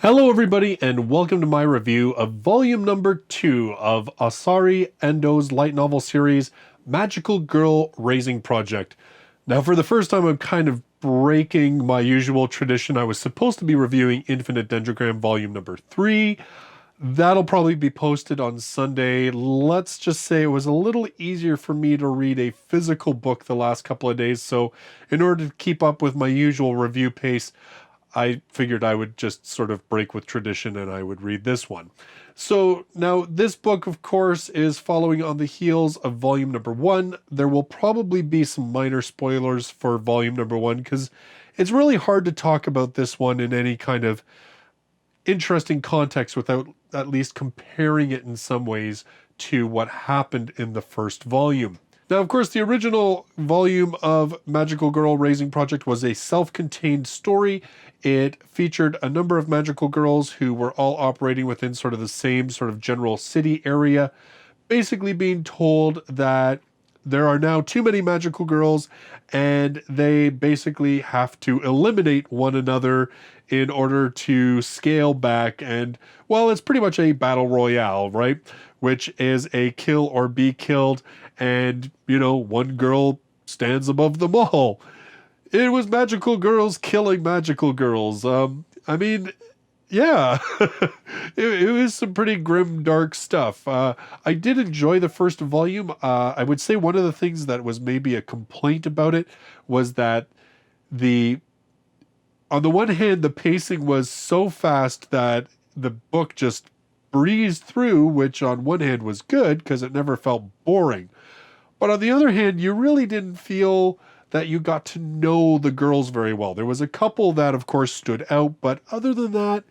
Hello everybody and welcome to my review of volume number 2 of Asari Endou's light novel series, Magical Girl Raising Project. Now for the first time I'm kind of breaking my usual tradition. I was supposed to be reviewing Infinite Dendrogram volume number 3. That'll probably be posted on Sunday. Let's just say it was a little easier for me to read a physical book the last couple of days, so in order to keep up with my usual review pace, I figured I would just sort of break with tradition and I would read this one. So now this book, of course, is following on the heels of volume number 1. There will probably be some minor spoilers for volume number 1 because it's really hard to talk about this one in any kind of interesting context without at least comparing it in some ways to what happened in the first volume. Now, of course, the original volume of Magical Girl Raising Project was a self-contained story. It featured a number of magical girls who were all operating within sort of the same sort of general city area, basically being told that there are now too many magical girls and they basically have to eliminate one another in order to scale back. And, well, it's pretty much a battle royale, right? Which is a kill or be killed. And, one girl stands above them all. It was magical girls killing magical girls. Yeah, it was some pretty grim, dark stuff. I did enjoy the first volume. I would say one of the things that was maybe a complaint about it was that on the one hand, the pacing was so fast that the book just breezed through, which on one hand was good because it never felt boring. But on the other hand, you really didn't feel that you got to know the girls very well. There was a couple that, of course, stood out, but other than that,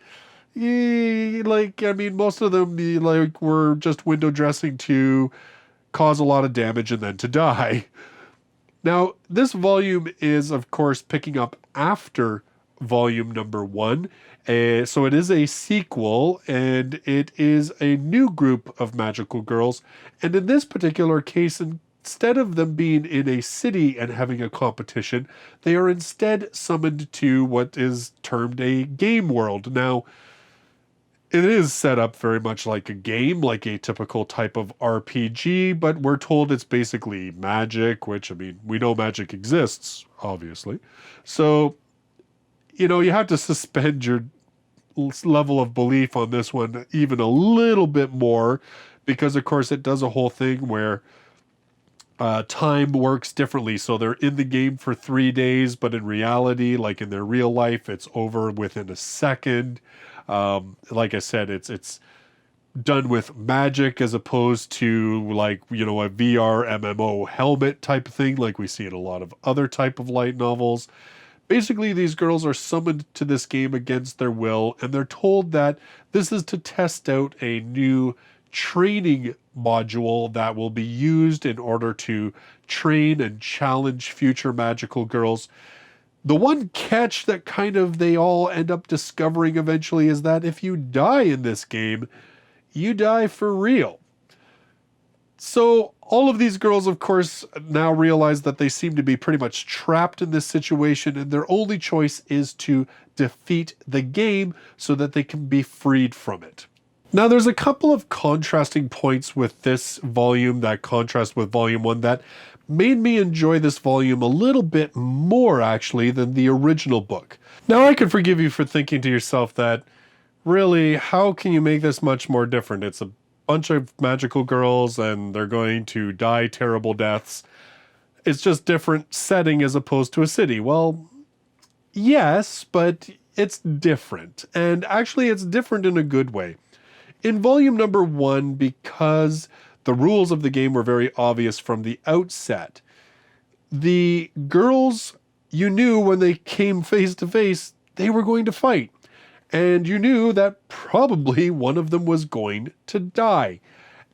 most of them, were just window dressing to cause a lot of damage and then to die. Now, this volume is, of course, picking up after volume number 1. So it is a sequel, and it is a new group of magical girls. And in this particular case, instead of them being in a city and having a competition, they are instead summoned to what is termed a game world. Now, it is set up very much like a game, like a typical type of RPG, but we're told it's basically magic, which, we know magic exists, obviously. So, you have to suspend your level of belief on this one even a little bit more, because, of course, it does a whole thing where time works differently. So they're in the game for 3 days, but in reality, like in their real life, it's over within a second. Like I said, it's done with magic as opposed to a VR MMO helmet type of thing like we see in a lot of other type of light novels. Basically, these girls are summoned to this game against their will, and they're told that this is to test out a new training module that will be used in order to train and challenge future magical girls. The one catch that kind of they all end up discovering eventually is that if you die in this game, you die for real. So all of these girls, of course, now realize that they seem to be pretty much trapped in this situation, and their only choice is to defeat the game so that they can be freed from it. Now, there's a couple of contrasting points with this volume that contrast with volume 1 that made me enjoy this volume a little bit more, actually, than the original book. Now, I can forgive you for thinking to yourself that, really, how can you make this much more different? It's a bunch of magical girls and they're going to die terrible deaths. It's just different setting as opposed to a city. Well, yes, but it's different. And actually, it's different in a good way. In volume number 1, because the rules of the game were very obvious from the outset, the girls, you knew when they came face to face, they were going to fight. And you knew that probably one of them was going to die.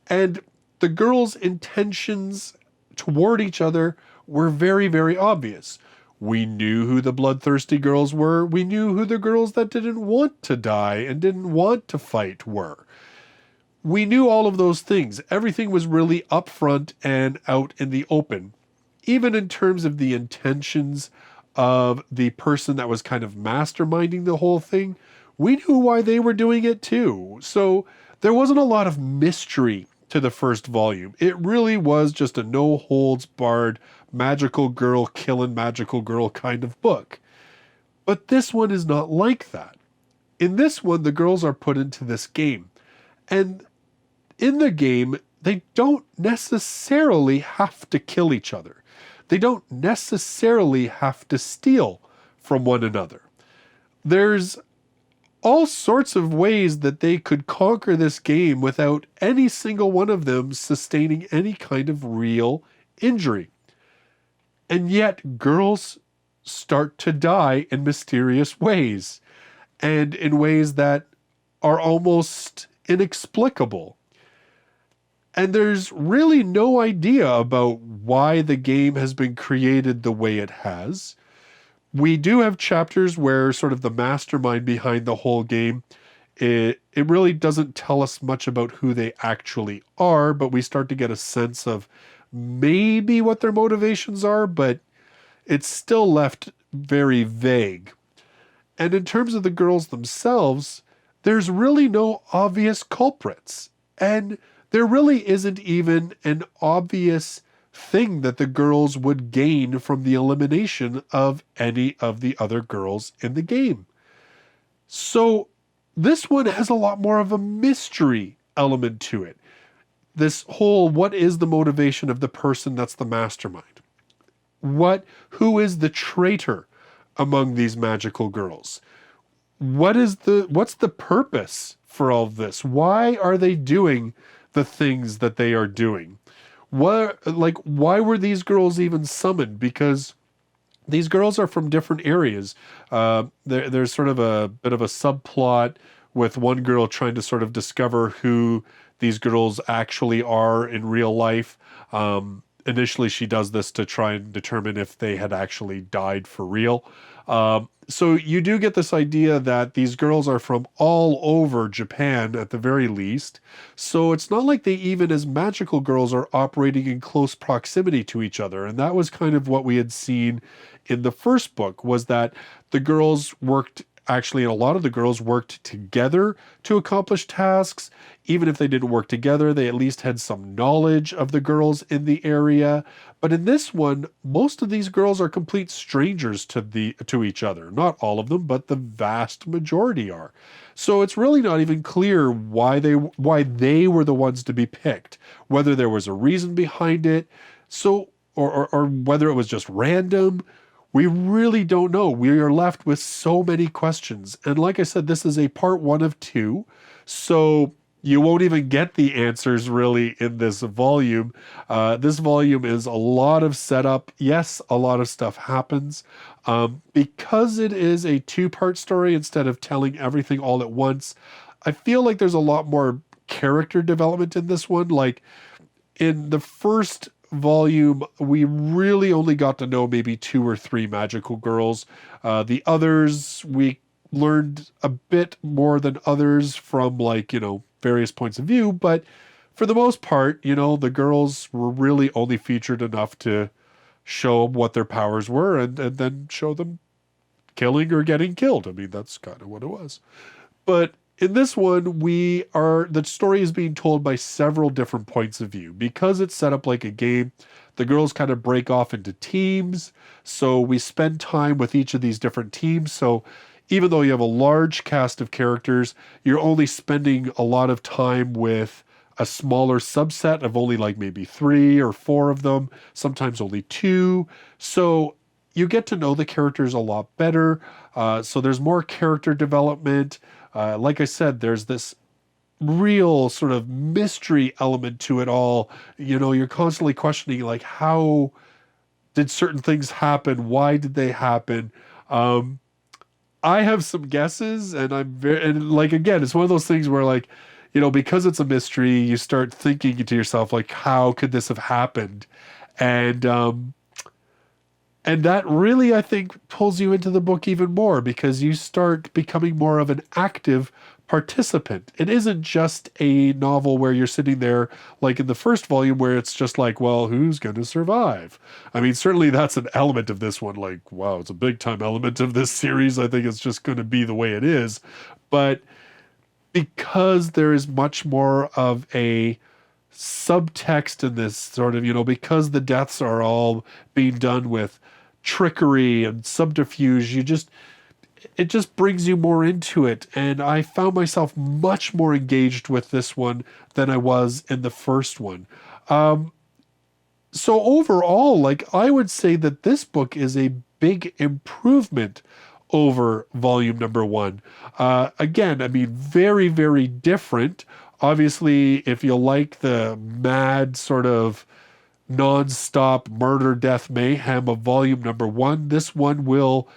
And the girls' intentions toward each other were very, very obvious. We knew who the bloodthirsty girls were. We knew who the girls that didn't want to die and didn't want to fight were. We knew all of those things. Everything was really upfront and out in the open. Even in terms of the intentions of the person that was kind of masterminding the whole thing, we knew why they were doing it too. So there wasn't a lot of mystery to the first volume. It really was just a no holds barred magical girl killing magical girl kind of book. But this one is not like that. In this one, the girls are put into this game. And in the game, they don't necessarily have to kill each other. They don't necessarily have to steal from one another. There's all sorts of ways that they could conquer this game without any single one of them sustaining any kind of real injury. And yet, girls start to die in mysterious ways, and in ways that are almost inexplicable. And there's really no idea about why the game has been created the way it has. We do have chapters where sort of the mastermind behind the whole game, it really doesn't tell us much about who they actually are, but we start to get a sense of maybe what their motivations are, but it's still left very vague. And in terms of the girls themselves, there's really no obvious culprits. And there really isn't even an obvious thing that the girls would gain from the elimination of any of the other girls in the game. So this one has a lot more of a mystery element to it. This whole, what is the motivation of the person that's the mastermind? Who is the traitor among these magical girls? What's the purpose for all of this? Why are they doing the things that they are doing? Why were these girls even summoned? Because these girls are from different areas. There's sort of a bit of a subplot with one girl trying to sort of discover who these girls actually are in real life. Initially, she does this to try and determine if they had actually died for real. So you do get this idea that these girls are from all over Japan at the very least. So it's not like they even as magical girls are operating in close proximity to each other. And that was kind of what we had seen in the first book, was that the girls worked, actually a lot of the girls worked together to accomplish tasks. Even if they didn't work together, they at least had some knowledge of the girls in the area. But in this one, most of these girls are complete strangers to each other. Not all of them, but the vast majority are. So it's really not even clear why they were the ones to be picked, whether there was a reason behind it, or whether it was just random. We really don't know. We are left with so many questions. And like I said, this is a part 1 of 2. So you won't even get the answers really in this volume. This volume is a lot of setup. Yes, a lot of stuff happens. Because it is a 2-part story instead of telling everything all at once, I feel like there's a lot more character development in this one. Like in the first volume, we really only got to know maybe 2 or 3 magical girls. The others, we learned a bit more than others from various points of view, but for the most part, the girls were really only featured enough to show what their powers were and then show them killing or getting killed. I mean, that's kind of what it was. But in this one, the story is being told by several different points of view. Because it's set up like a game, the girls kind of break off into teams. So we spend time with each of these different teams. So even though you have a large cast of characters, you're only spending a lot of time with a smaller subset of only maybe 3 or 4 of them, sometimes only 2. So you get to know the characters a lot better. So there's more character development. Like I said, there's this real sort of mystery element to it all. You're constantly questioning, how did certain things happen? Why did they happen? I have some guesses, and again, it's one of those things where because it's a mystery, you start thinking to yourself, how could this have happened? And that really, I think, pulls you into the book even more because you start becoming more of an active participant. It isn't just a novel where you're sitting there like in the first volume where it's just well, who's going to survive? I mean, certainly that's an element of this one. Wow, it's a big time element of this series. I think it's just going to be the way it is. But because there is much more of a subtext in this sort of, because the deaths are all being done with trickery and subterfuge, it just brings you more into it. And I found myself much more engaged with this one than I was in the first one. So overall, like, I would say that this book is a big improvement over volume number one. Again, I mean, very, very different. Obviously, if you like the mad sort of non-stop murder, death, mayhem of volume number one, this one will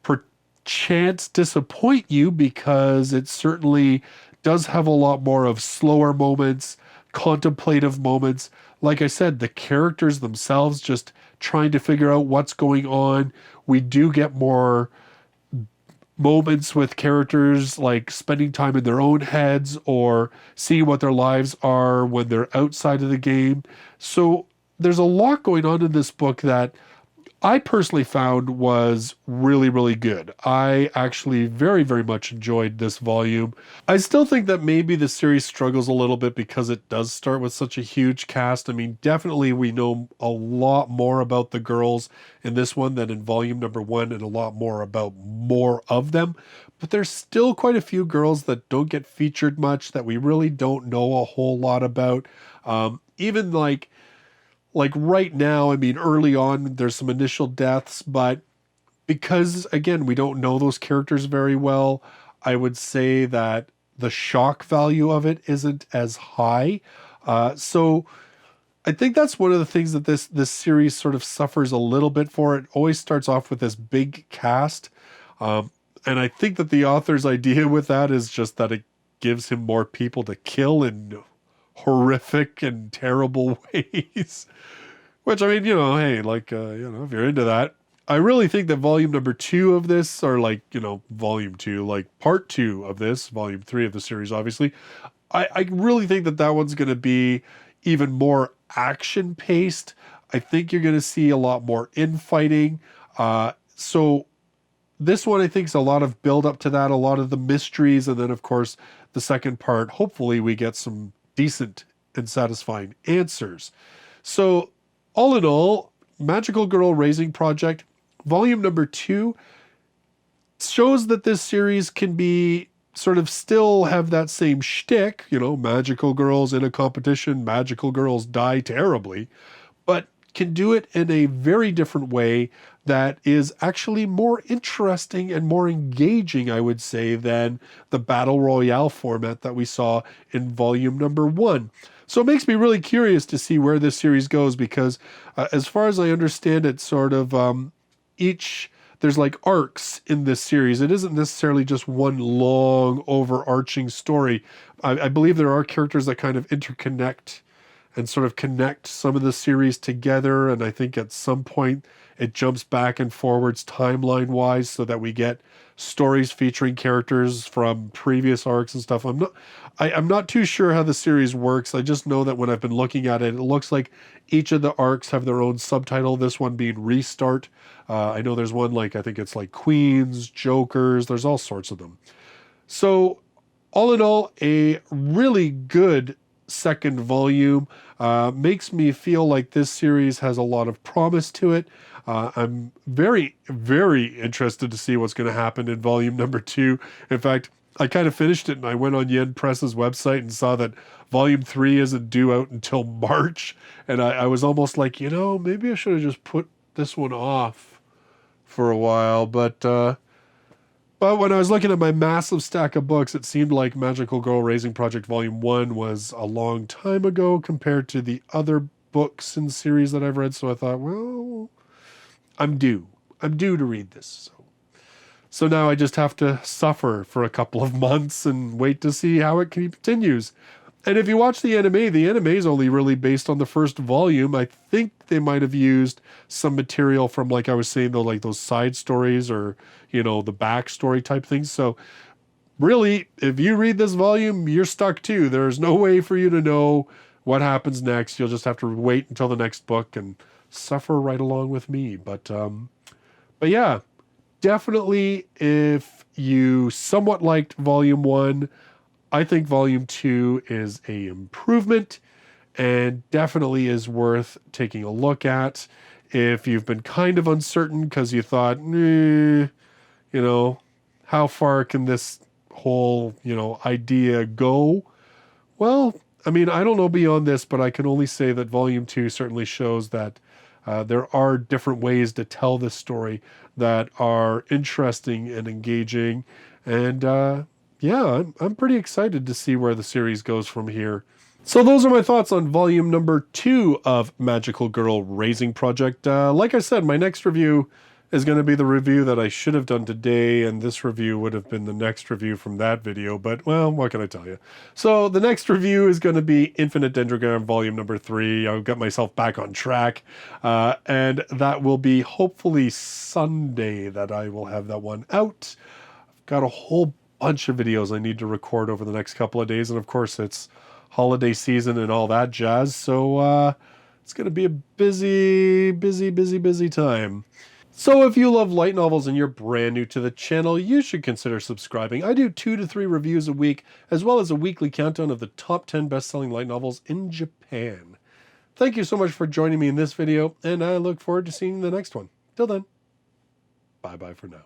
perchance disappoint you because it certainly does have a lot more of slower moments, contemplative moments. Like I said, the characters themselves just trying to figure out what's going on. We do get more moments with characters like spending time in their own heads or seeing what their lives are when they're outside of the game. So there's a lot going on in this book that I personally found was really, really good. I actually very, very much enjoyed this volume. I still think that maybe the series struggles a little bit because it does start with such a huge cast. I mean, definitely we know a lot more about the girls in this one than in volume number one, and a lot more about more of them. But there's still quite a few girls that don't get featured much, that we really don't know a whole lot about. Even like right now, I mean, early on, there's some initial deaths, but because, again, we don't know those characters very well, I would say that the shock value of it isn't as high. So I think that's one of the things that this series sort of suffers a little bit for. It always starts off with this big cast. And I think that the author's idea with that is just that it gives him more people to kill in horrific and terrible ways. Which, I mean, hey, like, if you're into that. I really think that volume number two of this, or like, volume two, like part two of this, volume three of the series, obviously, I really think that one's going to be even more action paced. I think you're going to see a lot more infighting. So this one, I think, is a lot of build up to that, a lot of the mysteries. And then, of course, the second part, hopefully we get some decent and satisfying answers. So all in all, Magical Girl Raising Project, volume number 2, shows that this series can be sort of still have that same shtick, magical girls in a competition, magical girls die terribly, but can do it in a very different way that is actually more interesting and more engaging, I would say, than the Battle Royale format that we saw in volume number 1. So it makes me really curious to see where this series goes because as far as I understand it, sort of there's like arcs in this series. It isn't necessarily just one long overarching story. I believe there are characters that kind of interconnect and sort of connect some of the series together. And I think at some point it jumps back and forwards timeline wise so that we get stories featuring characters from previous arcs and stuff. I'm not too sure how the series works. I just know that when I've been looking at it, it looks like each of the arcs have their own subtitle. This one being Restart. I know there's one I think it's like Queens, Jokers. There's all sorts of them. So all in all, a really good second volume. Makes me feel like this series has a lot of promise to it. I'm very, very interested to see what's going to happen in volume number 2. In fact, I kind of finished it and I went on Yen Press's website and saw that volume 3 isn't due out until March. And I was almost like, maybe I should have just put this one off for a while. But when I was looking at my massive stack of books, it seemed like Magical Girl Raising Project Volume 1 was a long time ago compared to the other books in the series that I've read. So I thought, well, I'm due to read this. So now I just have to suffer for a couple of months and wait to see how it continues. And if you watch the anime is only really based on the first volume. I think they might have used some material from, like I was saying, though, like those side stories or, the backstory type things. So really, if you read this volume, you're stuck too. There's no way for you to know what happens next. You'll just have to wait until the next book and suffer right along with me. But yeah, definitely if you somewhat liked Volume 1, I think Volume 2 is a improvement and definitely is worth taking a look at. If you've been kind of uncertain because you thought, how far can this whole, idea go? Well, I mean, I don't know beyond this, but I can only say that Volume 2 certainly shows that there are different ways to tell this story that are interesting and engaging. And yeah, I'm pretty excited to see where the series goes from here. So those are my thoughts on volume number 2 of Magical Girl Raising Project. Like I said, my next review is going to be the review that I should have done today, and this review would have been the next review from that video, but, well, what can I tell you? So the next review is going to be Infinite Dendrogram volume number 3. I'll get myself back on track, and that will be hopefully Sunday that I will have that one out. I've got a whole bunch of videos I need to record over the next couple of days, and of course it's holiday season and all that jazz, so it's going to be a busy time. So if you love light novels and you're brand new to the channel, you should consider subscribing. I do 2 to 3 reviews a week, as well as a weekly countdown of the top 10 best-selling light novels in Japan. Thank you so much for joining me in this video, and I look forward to seeing the next one. Till then, bye-bye for now.